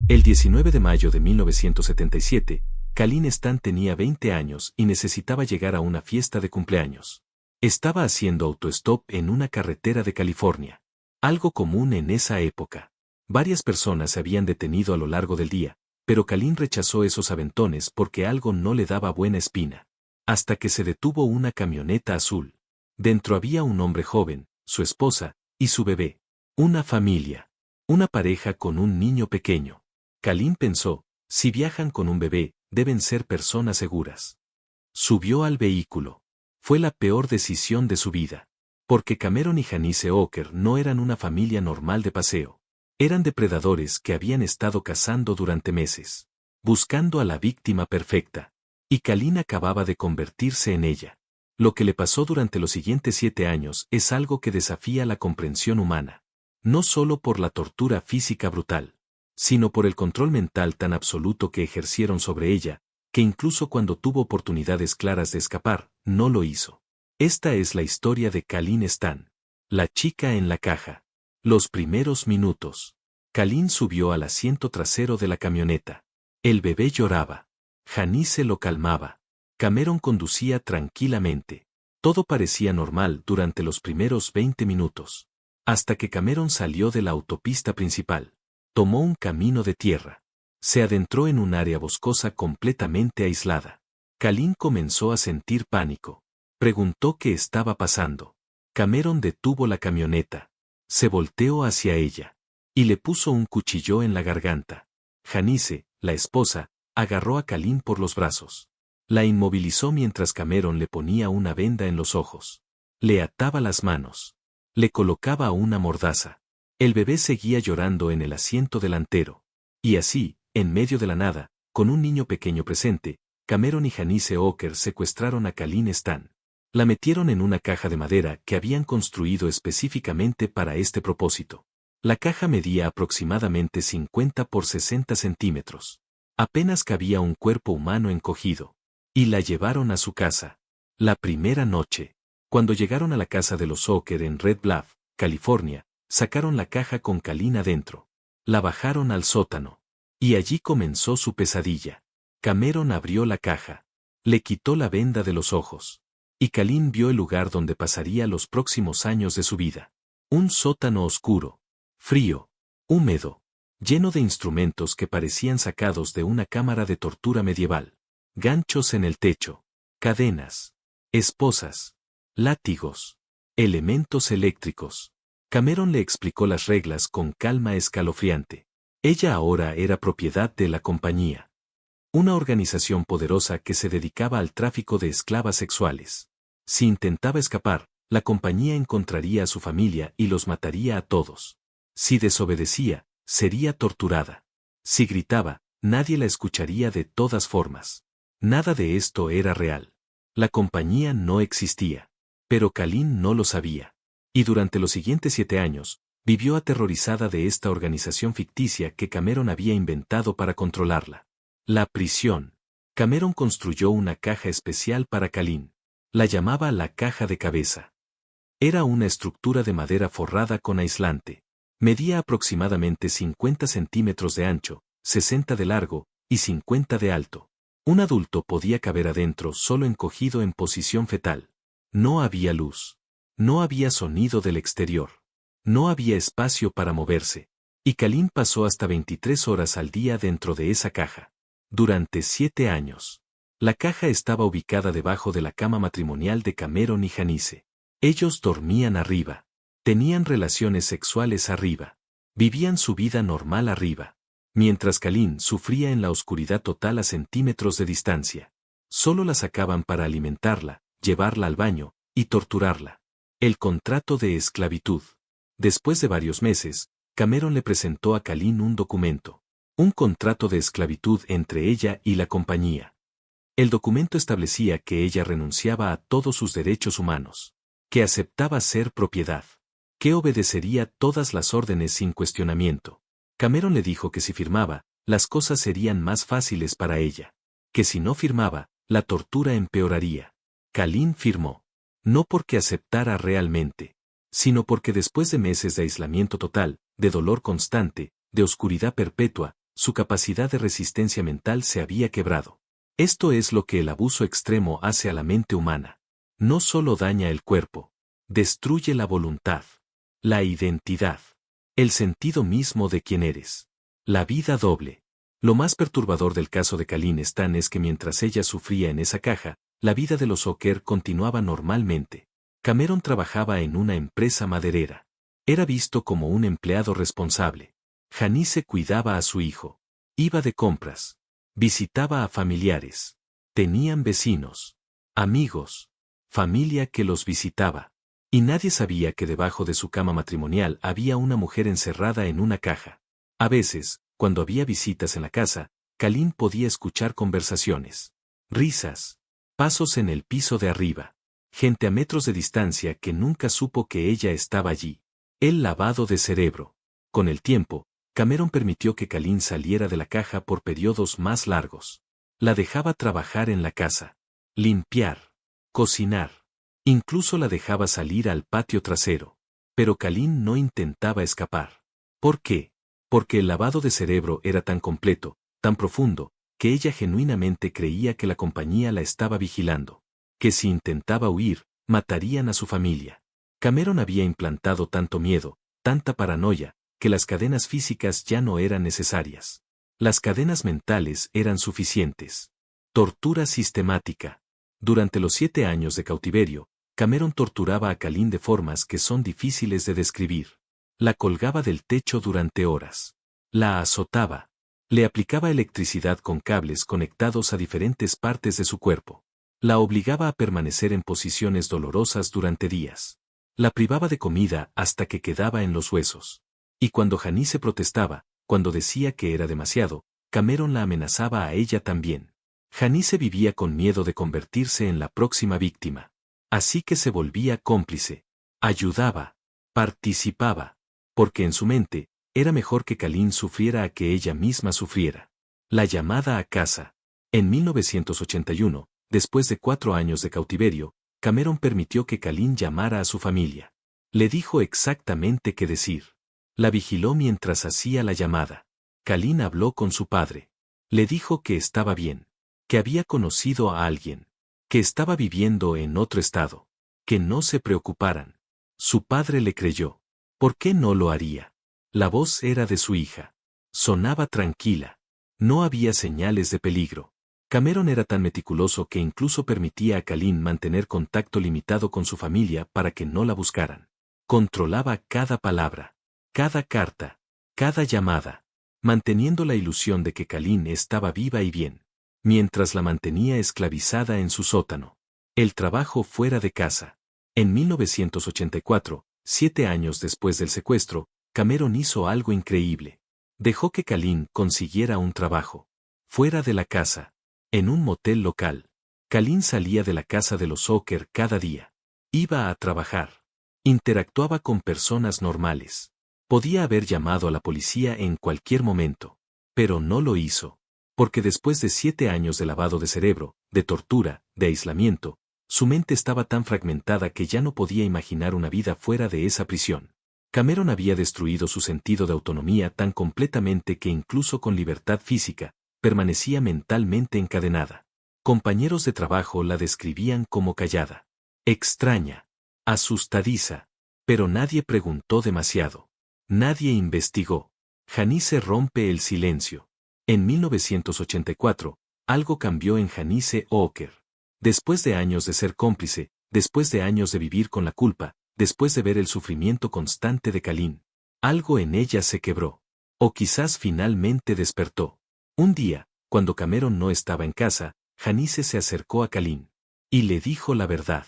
El 19 de mayo de 1977, Colin Stan tenía 20 años y necesitaba llegar a una fiesta de cumpleaños. Estaba haciendo autostop en una carretera de California. Algo común en esa época. Varias personas se habían detenido a lo largo del día, pero Colin rechazó esos aventones porque algo no le daba buena espina. Hasta que se detuvo una camioneta azul. Dentro había un hombre joven, su esposa, y su bebé. Una familia. Una pareja con un niño pequeño. Colin pensó, si viajan con un bebé, deben ser personas seguras. Subió al vehículo. Fue la peor decisión de su vida. Porque Cameron y Janice Oker no eran una familia normal de paseo. Eran depredadores que habían estado cazando durante meses. Buscando a la víctima perfecta. Y Colin acababa de convertirse en ella. Lo que le pasó durante los siguientes 7 años es algo que desafía la comprensión humana. No solo por la tortura física brutal, sino por el control mental tan absoluto que ejercieron sobre ella, que incluso cuando tuvo oportunidades claras de escapar, no lo hizo. Esta es la historia de Colin Stan. La chica en la caja. Los primeros minutos. Colin subió al asiento trasero de la camioneta. El bebé lloraba. Janice lo calmaba. Cameron conducía tranquilamente. Todo parecía normal durante los primeros 20 minutos. Hasta que Cameron salió de la autopista principal. Tomó un camino de tierra. Se adentró en un área boscosa completamente aislada. Colin comenzó a sentir pánico. Preguntó qué estaba pasando. Cameron detuvo la camioneta. Se volteó hacia ella. Y le puso un cuchillo en la garganta. Janice, la esposa, agarró a Colin por los brazos. La inmovilizó mientras Cameron le ponía una venda en los ojos. Le ataba las manos. Le colocaba una mordaza. El bebé seguía llorando en el asiento delantero. Y así, en medio de la nada, con un niño pequeño presente, Cameron y Janice Oker secuestraron a Colin Stan. La metieron en una caja de madera que habían construido específicamente para este propósito. La caja medía aproximadamente 50 por 60 centímetros. Apenas cabía un cuerpo humano encogido. Y la llevaron a su casa. La primera noche. Cuando llegaron a la casa de los Oker en Red Bluff, California, sacaron la caja con Colin adentro. La bajaron al sótano. Y allí comenzó su pesadilla. Cameron abrió la caja. Le quitó la venda de los ojos. Y Colin vio el lugar donde pasaría los próximos años de su vida. Un sótano oscuro. Frío. Húmedo. Lleno de instrumentos que parecían sacados de una cámara de tortura medieval. Ganchos en el techo. Cadenas. Esposas. Látigos. Elementos eléctricos. Cameron le explicó las reglas con calma escalofriante. Ella ahora era propiedad de la compañía. Una organización poderosa que se dedicaba al tráfico de esclavas sexuales. Si intentaba escapar, la compañía encontraría a su familia y los mataría a todos. Si desobedecía, sería torturada. Si gritaba, nadie la escucharía de todas formas. Nada de esto era real. La compañía no existía. Pero Colin no lo sabía. Y durante los siguientes 7 años, vivió aterrorizada de esta organización ficticia que Cameron había inventado para controlarla. La prisión. Cameron construyó una caja especial para Colin. La llamaba la caja de cabeza. Era una estructura de madera forrada con aislante. Medía aproximadamente 50 centímetros de ancho, 60 de largo y 50 de alto. Un adulto podía caber adentro solo encogido en posición fetal. No había luz. No había sonido del exterior. No había espacio para moverse. Y Colin pasó hasta 23 horas al día dentro de esa caja. Durante 7 años. La caja estaba ubicada debajo de la cama matrimonial de Cameron y Janice. Ellos dormían arriba. Tenían relaciones sexuales arriba. Vivían su vida normal arriba. Mientras Colin sufría en la oscuridad total a centímetros de distancia. Solo la sacaban para alimentarla, llevarla al baño y torturarla. El contrato de esclavitud. Después de varios meses, Cameron le presentó a Colin un documento. Un contrato de esclavitud entre ella y la compañía. El documento establecía que ella renunciaba a todos sus derechos humanos. Que aceptaba ser propiedad. Que obedecería todas las órdenes sin cuestionamiento. Cameron le dijo que si firmaba, las cosas serían más fáciles para ella. Que si no firmaba, la tortura empeoraría. Colin firmó. No porque aceptara realmente, sino porque después de meses de aislamiento total, de dolor constante, de oscuridad perpetua, Su capacidad de resistencia mental se había quebrado. Esto es lo que el abuso extremo hace a la mente humana. No solo daña el cuerpo, destruye la voluntad, la identidad, el sentido mismo de quién eres. La vida doble. Lo más perturbador del caso de Colleen Stan es que mientras ella sufría en esa caja, la vida de los Oker continuaba normalmente. Cameron trabajaba en una empresa maderera. Era visto como un empleado responsable. Janice cuidaba a su hijo. Iba de compras. Visitaba a familiares. Tenían vecinos, amigos, familia que los visitaba. Y nadie sabía que debajo de su cama matrimonial había una mujer encerrada en una caja. A veces, cuando había visitas en la casa, Colleen podía escuchar conversaciones, risas, pasos en el piso de arriba, gente a metros de distancia que nunca supo que ella estaba allí. El lavado de cerebro. Con el tiempo, Cameron permitió que Colleen saliera de la caja por periodos más largos. La dejaba trabajar en la casa, limpiar, cocinar. Incluso la dejaba salir al patio trasero. Pero Colleen no intentaba escapar. ¿Por qué? Porque el lavado de cerebro era tan completo, tan profundo, que ella genuinamente creía que la compañía la estaba vigilando. Que si intentaba huir, matarían a su familia. Cameron había implantado tanto miedo, tanta paranoia, que las cadenas físicas ya no eran necesarias. Las cadenas mentales eran suficientes. Tortura sistemática. Durante los 7 años de cautiverio, Cameron torturaba a Colleen de formas que son difíciles de describir. La colgaba del techo durante horas. La azotaba. Le aplicaba electricidad con cables conectados a diferentes partes de su cuerpo. La obligaba a permanecer en posiciones dolorosas durante días. La privaba de comida hasta que quedaba en los huesos. Y cuando Janice protestaba, cuando decía que era demasiado, Cameron la amenazaba a ella también. Janice vivía con miedo de convertirse en la próxima víctima. Así que se volvía cómplice. Ayudaba. Participaba. Porque en su mente, era mejor que Colleen sufriera a que ella misma sufriera. La llamada a casa. En 1981, después de 4 años de cautiverio, Cameron permitió que Colleen llamara a su familia. Le dijo exactamente qué decir. La vigiló mientras hacía la llamada. Colleen habló con su padre. Le dijo que estaba bien. Que había conocido a alguien. Que estaba viviendo en otro estado. Que no se preocuparan. Su padre le creyó. ¿Por qué no lo haría? La voz era de su hija. Sonaba tranquila. No había señales de peligro. Cameron era tan meticuloso que incluso permitía a Colleen mantener contacto limitado con su familia para que no la buscaran. Controlaba cada palabra, cada carta, cada llamada, manteniendo la ilusión de que Colleen estaba viva y bien, mientras la mantenía esclavizada en su sótano. El trabajo fuera de casa. En 1984, 7 años después del secuestro, Cameron hizo algo increíble. Dejó que Colleen consiguiera un trabajo. Fuera de la casa. En un motel local. Colleen salía de la casa de los Oker cada día. Iba a trabajar. Interactuaba con personas normales. Podía haber llamado a la policía en cualquier momento. Pero no lo hizo. Porque después de 7 años de lavado de cerebro, de tortura, de aislamiento, su mente estaba tan fragmentada que ya no podía imaginar una vida fuera de esa prisión. Cameron había destruido su sentido de autonomía tan completamente que incluso con libertad física, permanecía mentalmente encadenada. Compañeros de trabajo la describían como callada, extraña, asustadiza, pero nadie preguntó demasiado. Nadie investigó. Janice rompe el silencio. En 1984, algo cambió en Janice Oker. Después de años de ser cómplice, después de años de vivir con la culpa, después de ver el sufrimiento constante de Colleen, algo en ella se quebró. O quizás finalmente despertó. Un día, cuando Cameron no estaba en casa, Janice se acercó a Colleen. Y le dijo la verdad.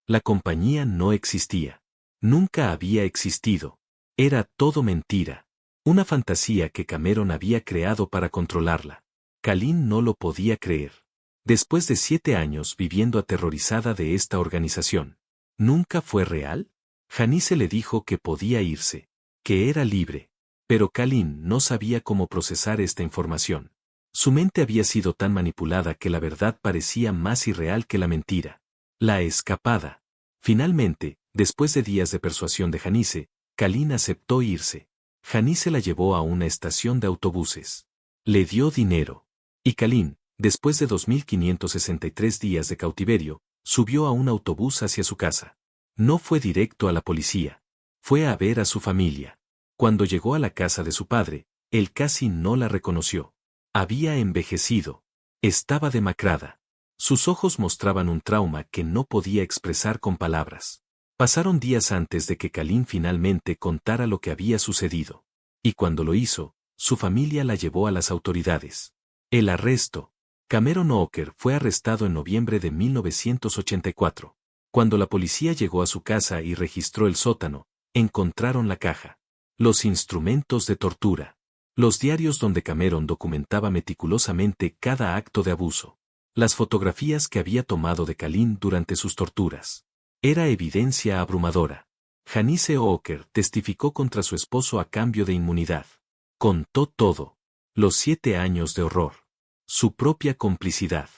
La compañía no existía. Nunca había existido. Era todo mentira. Una fantasía que Cameron había creado para controlarla. Colleen no lo podía creer. Después de 7 años viviendo aterrorizada de esta organización, ¿nunca fue real? Janice le dijo que podía irse, que era libre. Pero Colleen no sabía cómo procesar esta información. Su mente había sido tan manipulada que la verdad parecía más irreal que la mentira. La escapada. Finalmente, después de días de persuasión de Janice, Colleen aceptó irse. Janice la llevó a una estación de autobuses. Le dio dinero. Y Kalin, después de 2563 días de cautiverio, subió a un autobús hacia su casa. No fue directo a la policía. Fue a ver a su familia. Cuando llegó a la casa de su padre, él casi no la reconoció. Había envejecido. Estaba demacrada. Sus ojos mostraban un trauma que no podía expresar con palabras. Pasaron días antes de que Kalin finalmente contara lo que había sucedido. Y cuando lo hizo, su familia la llevó a las autoridades. El arresto. Cameron Walker fue arrestado en noviembre de 1984. Cuando la policía llegó a su casa y registró el sótano, encontraron la caja, los instrumentos de tortura, los diarios donde Cameron documentaba meticulosamente cada acto de abuso, las fotografías que había tomado de Kalin durante sus torturas. Era evidencia abrumadora. Janice Walker testificó contra su esposo a cambio de inmunidad. Contó todo. Los 7 años de horror. Su propia complicidad.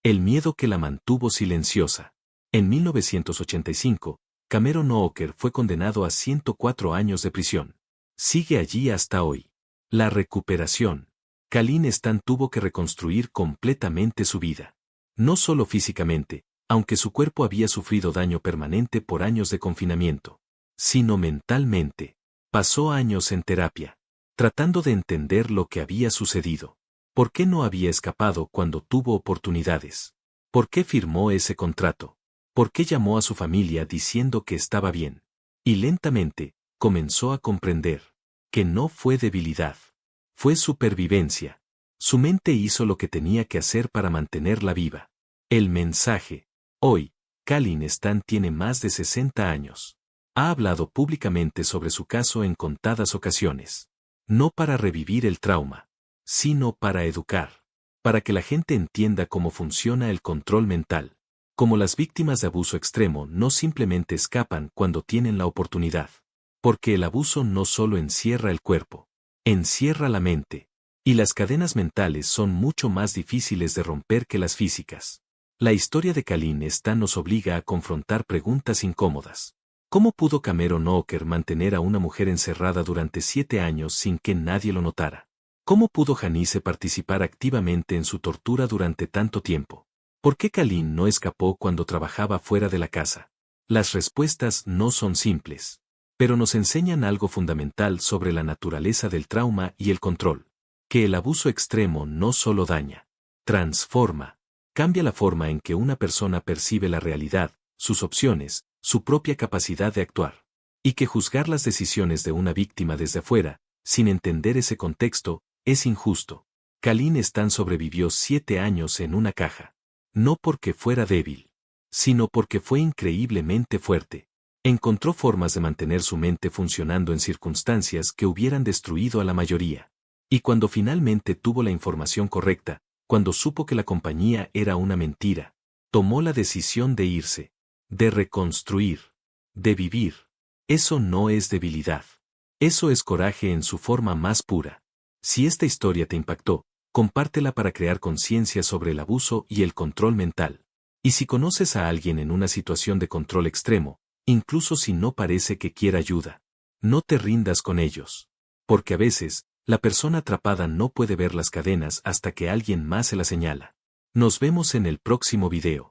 El miedo que la mantuvo silenciosa. En 1985, Cameron Walker fue condenado a 104 años de prisión. Sigue allí hasta hoy. La recuperación. Kalin Stan tuvo que reconstruir completamente su vida. No solo físicamente, aunque su cuerpo había sufrido daño permanente por años de confinamiento, sino mentalmente. Pasó años en terapia, tratando de entender lo que había sucedido. ¿Por qué no había escapado cuando tuvo oportunidades? ¿Por qué firmó ese contrato? ¿Por qué llamó a su familia diciendo que estaba bien? Y lentamente, comenzó a comprender que no fue debilidad, fue supervivencia. Su mente hizo lo que tenía que hacer para mantenerla viva. El mensaje. Hoy, Kalin Stan tiene más de 60 años. Ha hablado públicamente sobre su caso en contadas ocasiones. No para revivir el trauma, sino para educar. Para que la gente entienda cómo funciona el control mental. Como las víctimas de abuso extremo no simplemente escapan cuando tienen la oportunidad. Porque el abuso no solo encierra el cuerpo, encierra la mente. Y las cadenas mentales son mucho más difíciles de romper que las físicas. La historia de Kalin Stan nos obliga a confrontar preguntas incómodas. ¿Cómo pudo Cameron Walker mantener a una mujer encerrada durante 7 años sin que nadie lo notara? ¿Cómo pudo Janice participar activamente en su tortura durante tanto tiempo? ¿Por qué Kalin no escapó cuando trabajaba fuera de la casa? Las respuestas no son simples, pero nos enseñan algo fundamental sobre la naturaleza del trauma y el control. Que el abuso extremo no solo daña, transforma, cambia la forma en que una persona percibe la realidad, sus opciones, su propia capacidad de actuar. Y que juzgar las decisiones de una víctima desde afuera, sin entender ese contexto, es injusto. Kalin Stan sobrevivió 7 años en una caja. No porque fuera débil, sino porque fue increíblemente fuerte. Encontró formas de mantener su mente funcionando en circunstancias que hubieran destruido a la mayoría. Y cuando finalmente tuvo la información correcta, cuando supo que la compañía era una mentira, tomó la decisión de irse, de reconstruir, de vivir. Eso no es debilidad. Eso es coraje en su forma más pura. Si esta historia te impactó, compártela para crear conciencia sobre el abuso y el control mental. Y si conoces a alguien en una situación de control extremo, incluso si no parece que quiera ayuda, no te rindas con ellos. Porque a veces, la persona atrapada no puede ver las cadenas hasta que alguien más se las señala. Nos vemos en el próximo video.